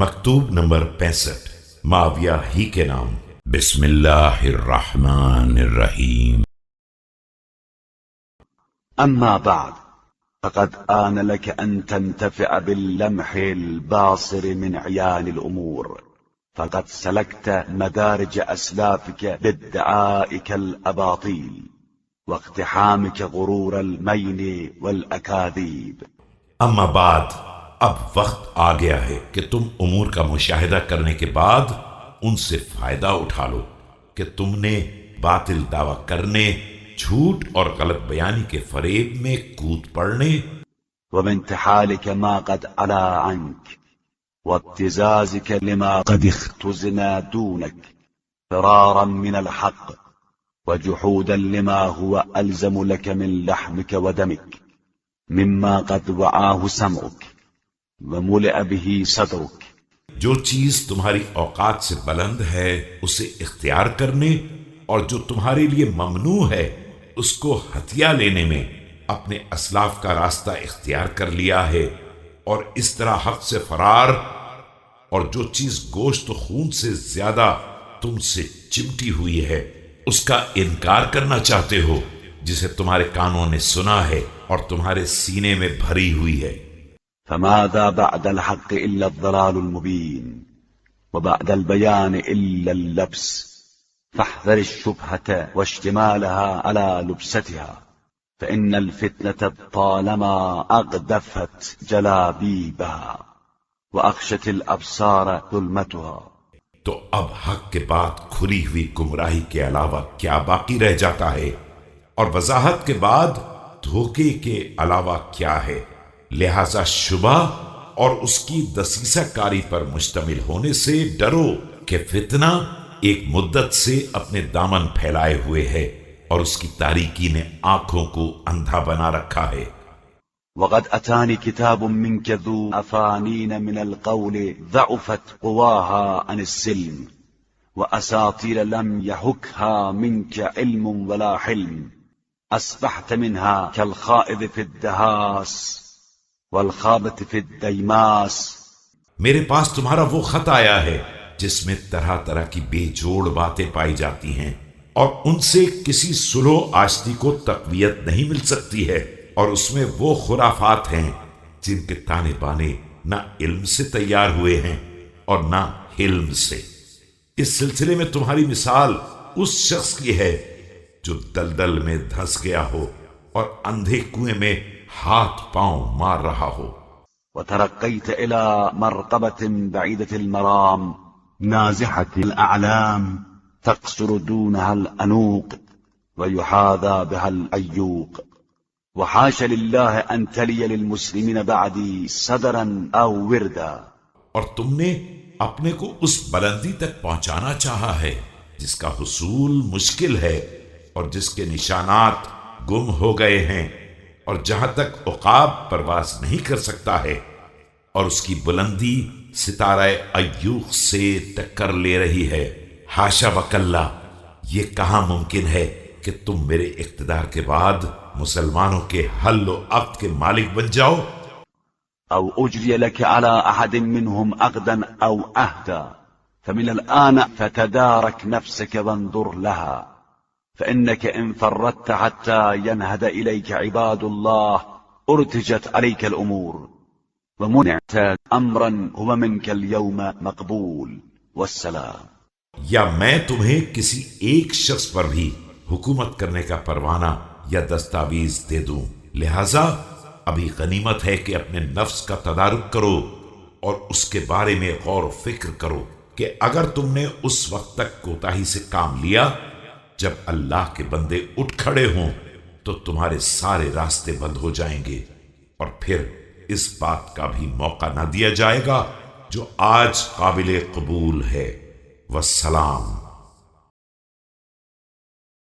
مکتوب نمبر 65 معاویہ ہی کے نام۔ بسم اللہ الرحمن الرحیم۔ أما بعد فقد آن لك أن تنتفع باللمح الباصر من عيان الأمور، فقد سلكت مدارج أسلافك بادعائك الأباطيل واقتحامك غرور المين والأكاذيب۔ اما بعد، اب وقت آ گیا ہے کہ تم امور کا مشاہدہ کرنے کے بعد ان سے فائدہ اٹھا لو کہ تم نے باطل دعویٰ کرنے، جھوٹ اور غلط بیانی کے فریب میں کود پڑنے، وبانتحالك ما قد علا عنك وابتزازك لما قد اختزن دونك فرارا من الحق وجحودا لما هو ألزم لك من لحمك ودمك مما قد وعاه سمعك وملئ به صدرك۔ جو چیز تمہاری اوقات سے بلند ہے اسے اختیار کرنے، اور جو تمہارے لیے ممنوع ہے اس کو ہتھیا لینے میں اپنے اسلاف کا راستہ اختیار کر لیا ہے، اور اس طرح حق سے فرار، اور جو چیز گوشت و خون سے زیادہ تم سے چمٹی ہوئی ہے اس کا انکار کرنا چاہتے ہو، جسے تمہارے کانوں نے سنا ہے اور تمہارے سینے میں بھری ہوئی ہے۔ فماذا بعد الحق إلا الضلال المبين وبعد البيان إلا اللبس، فاحذر الشبهة واشتمالها على لبستها، فإن الفتنة طالما أغدفت جلابيبها وأخشت الأبصار ظلمتها۔ تو اب حق کے بعد کھلی ہوئی گمراہی کے علاوہ کیا باقی رہ جاتا ہے، اور وضاحت کے بعد دھوکے کے علاوہ کیا ہے؟ لہذا شبہ اور اس کی دسیسہ کاری پر مشتمل ہونے سے ڈرو کہ فتنہ ایک مدت سے اپنے دامن پھیلائے ہوئے ہے اور اس کی تاریکی نے آنکھوں کو اندھا بنا رکھا ہے۔ وقد أتاني كتاب منك ذو أفانين من القول ضعفت قواها عن السلم وأساطير لم يحكها منك علم ولا حلم، أصبحت منها كالخائض في الدهاس والخابط في الديماس۔ میرے پاس تمہارا وہ خط آیا ہے جس میں طرح طرح کی بے جوڑ باتیں پائی جاتی ہیں، اور ان سے کسی صلح و آشتی کو تقویت نہیں مل سکتی ہے، اور اس میں وہ خرافات ہیں جن کے تانے بانے نہ علم سے تیار ہوئے ہیں اور نہ حلم سے۔ اس سلسلے میں تمہاری مثال اس شخص کی ہے جو دلدل میں دھنس گیا ہو اور اندھے کنویں میں ہاتھ پاؤں مار رہا ہو۔ وترقيت إلى مرتبة بعيدة المرام نازحة الأعلام تقصر دونها الأنوق ويحاذى بها الأيوق، وحاش لله أن تلي للمسلمين بعدي صدرا أو وردا۔ اور تم نے اپنے کو اس بلندی تک پہنچانا چاہا ہے جس کا حصول مشکل ہے اور جس کے نشانات گم ہو گئے ہیں، اور جہاں تک عقاب پرواز نہیں کر سکتا ہے، اور اس کی بلندی ستارہ ایوخ سے ٹکر لے رہی ہے۔ حاشا وکلا، یہ کہاں ممکن ہے کہ تم میرے اقتدار کے بعد مسلمانوں کے حل و عقد کے مالک بن جاؤ۔ أو أجري لك على أحد منهم عقدا أو أهدا، فمن الآن فتدارك نفسك وانظر لها، فإنك إن فردت حتى ينهد إليك عباد الله أرتجت عليك الأمور ومنعت أمرا هو منك اليوم مقبول والسلام۔ یا میں تمہیں کسی ایک شخص پر بھی حکومت کرنے کا پروانہ یا دستاویز دے دوں، لہذا ابھی غنیمت ہے کہ اپنے نفس کا تدارک کرو اور اس کے بارے میں غور و فکر کرو کہ اگر تم نے اس وقت تک کوتاہی سے کام لیا جب اللہ کے بندے اٹھ کھڑے ہوں تو تمہارے سارے راستے بند ہو جائیں گے، اور پھر اس بات کا بھی موقع نہ دیا جائے گا جو آج قابل قبول ہے۔ والسلام۔